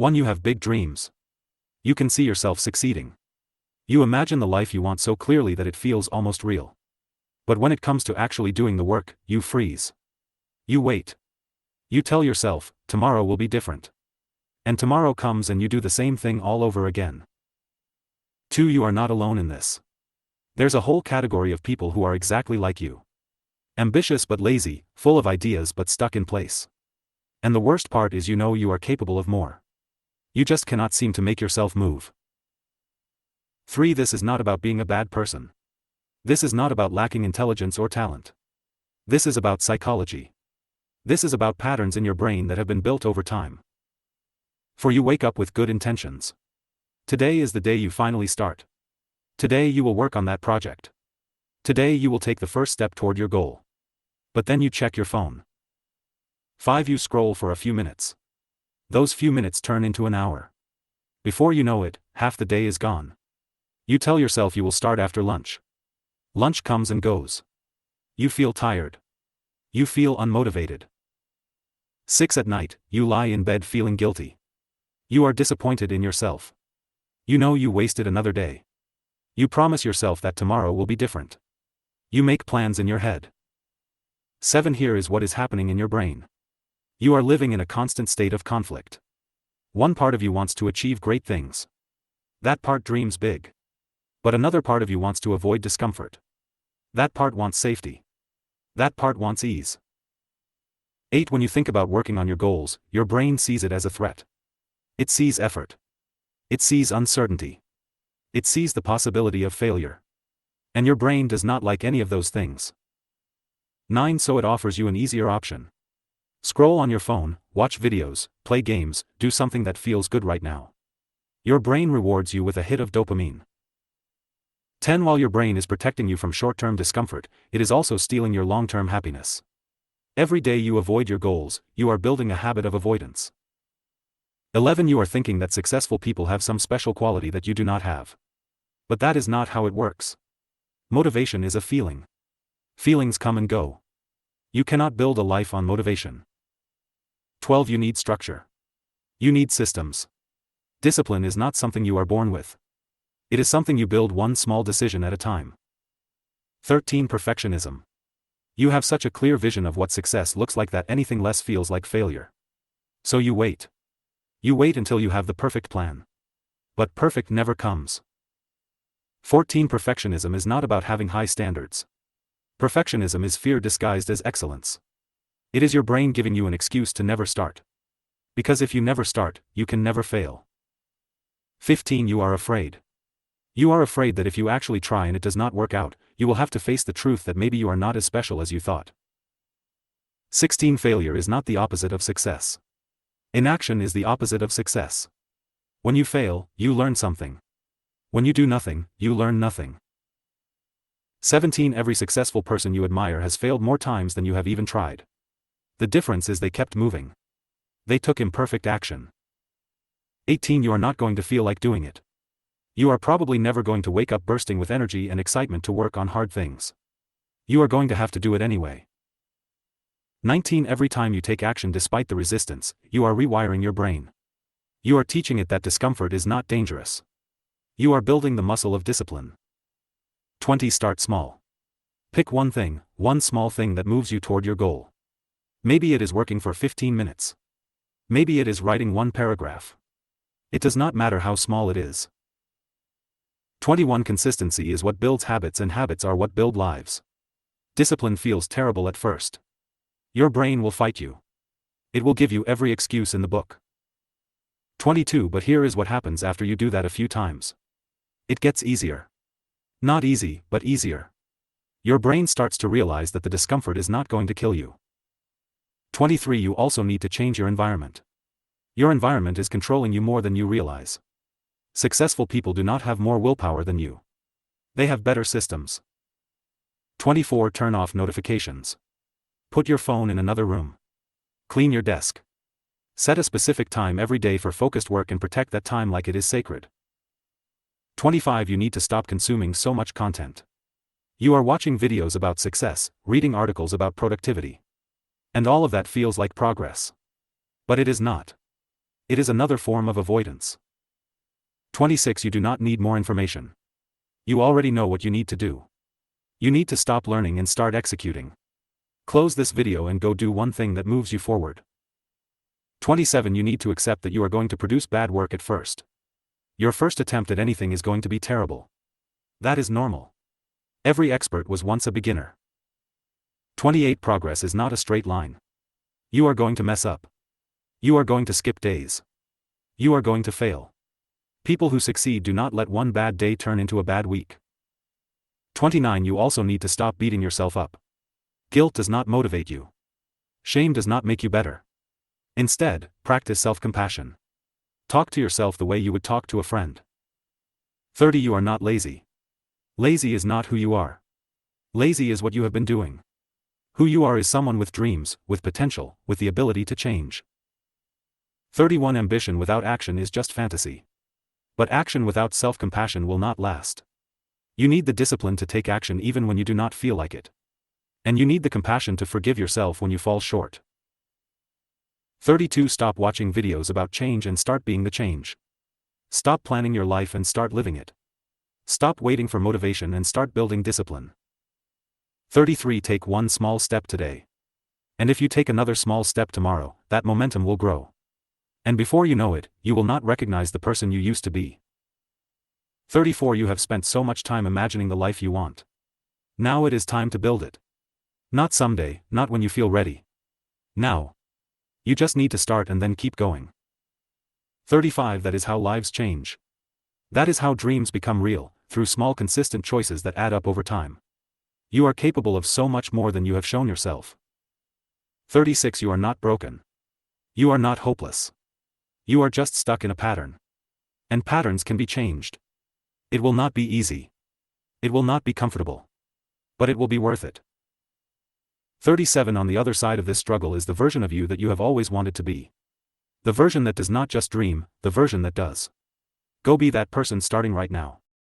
1. You have big dreams. You can see yourself succeeding. You imagine the life you want so clearly that it feels almost real. But when it comes to actually doing the work, you freeze. You wait. You tell yourself, tomorrow will be different. And tomorrow comes and you do the same thing all over again. 2. You are not alone in this. There's a whole category of people who are exactly like you. Ambitious but lazy, full of ideas but stuck in place. And the worst part is you know you are capable of more. You just cannot seem to make yourself move. 3. This is not about being a bad person. This is not about lacking intelligence or talent. This is about psychology. This is about patterns in your brain that have been built over time. For you wake up with good intentions. Today is the day you finally start. Today you will work on that project. Today you will take the first step toward your goal. But then you check your phone. 5. You scroll for a few minutes. Those few minutes turn into an hour. Before you know it, half the day is gone. You tell yourself you will start after lunch. Lunch comes and goes. You feel tired. You feel unmotivated. 6. At night, you lie in bed feeling guilty. You are disappointed in yourself. You know you wasted another day. You promise yourself that tomorrow will be different. You make plans in your head. 7. Here is what is happening in your brain. You are living in a constant state of conflict. One part of you wants to achieve great things. That part dreams big. But another part of you wants to avoid discomfort. That part wants safety. That part wants ease. 8. When you think about working on your goals, your brain sees it as a threat. It sees effort. It sees uncertainty. It sees the possibility of failure. And your brain does not like any of those things. 9. So it offers you an easier option. Scroll on your phone, watch videos, play games, do something that feels good right now. Your brain rewards you with a hit of dopamine. 10. While your brain is protecting you from short-term discomfort, it is also stealing your long-term happiness. Every day you avoid your goals, you are building a habit of avoidance. 11. You are thinking that successful people have some special quality that you do not have. But that is not how it works. Motivation is a feeling. Feelings come and go. You cannot build a life on motivation. 12. You need structure. You need systems. Discipline is not something you are born with. It is something you build one small decision at a time. 13. Perfectionism. You have such a clear vision of what success looks like that anything less feels like failure. So you wait. You wait until you have the perfect plan. But perfect never comes. 14. Perfectionism is not about having high standards. Perfectionism is fear disguised as excellence. It is your brain giving you an excuse to never start. Because if you never start, you can never fail. 15. You are afraid. You are afraid that if you actually try and it does not work out, you will have to face the truth that maybe you are not as special as you thought. 16. Failure is not the opposite of success. Inaction is the opposite of success. When you fail, you learn something. When you do nothing, you learn nothing. 17. Every successful person you admire has failed more times than you have even tried. The difference is they kept moving. They took imperfect action. 18. You are not going to feel like doing it. You are probably never going to wake up bursting with energy and excitement to work on hard things. You are going to have to do it anyway. 19. Every time you take action despite the resistance, you are rewiring your brain. You are teaching it that discomfort is not dangerous. You are building the muscle of discipline. 20. Start small. Pick one thing, one small thing that moves you toward your goal. Maybe it is working for 15 minutes. Maybe it is writing one paragraph. It does not matter how small it is. 21. Consistency is what builds habits and habits are what build lives. Discipline feels terrible at first. Your brain will fight you. It will give you every excuse in the book. 22. But here is what happens after you do that a few times. It gets easier. Not easy, but easier. Your brain starts to realize that the discomfort is not going to kill you. 23. You also need to change your environment. Your environment is controlling you more than you realize. Successful people do not have more willpower than you. They have better systems. 24. Turn off notifications. Put your phone in another room. Clean your desk. Set a specific time every day for focused work and protect that time like it is sacred. 25. You need to stop consuming so much content. You are watching videos about success, reading articles about productivity. And all of that feels like progress. But it is not. It is another form of avoidance. 26. You do not need more information. You already know what you need to do. You need to stop learning and start executing. Close this video and go do one thing that moves you forward. 27. You need to accept that you are going to produce bad work at first. Your first attempt at anything is going to be terrible. That is normal. Every expert was once a beginner. 28. Progress is not a straight line. You are going to mess up. You are going to skip days. You are going to fail. People who succeed do not let one bad day turn into a bad week. 29. You also need to stop beating yourself up. Guilt does not motivate you. Shame does not make you better. Instead, practice self-compassion. Talk to yourself the way you would talk to a friend. 30. You are not lazy. Lazy is not who you are. Lazy is what you have been doing. Who you are is someone with dreams, with potential, with the ability to change. 31. Ambition without action is just fantasy. But action without self-compassion will not last. You need the discipline to take action even when you do not feel like it. And you need the compassion to forgive yourself when you fall short. 32. Stop watching videos about change and start being the change. Stop planning your life and start living it. Stop waiting for motivation and start building discipline. 33. Take one small step today. And if you take another small step tomorrow, that momentum will grow. And before you know it, you will not recognize the person you used to be. 34. You have spent so much time imagining the life you want. Now it is time to build it. Not someday, not when you feel ready. Now. You just need to start and then keep going. 35. That is how lives change. That is how dreams become real, through small consistent choices that add up over time. You are capable of so much more than you have shown yourself. 36. You are not broken. You are not hopeless. You are just stuck in a pattern. And patterns can be changed. It will not be easy. It will not be comfortable. But it will be worth it. 37. On the other side of this struggle is the version of you that you have always wanted to be. The version that does not just dream, the version that does. Go be that person starting right now.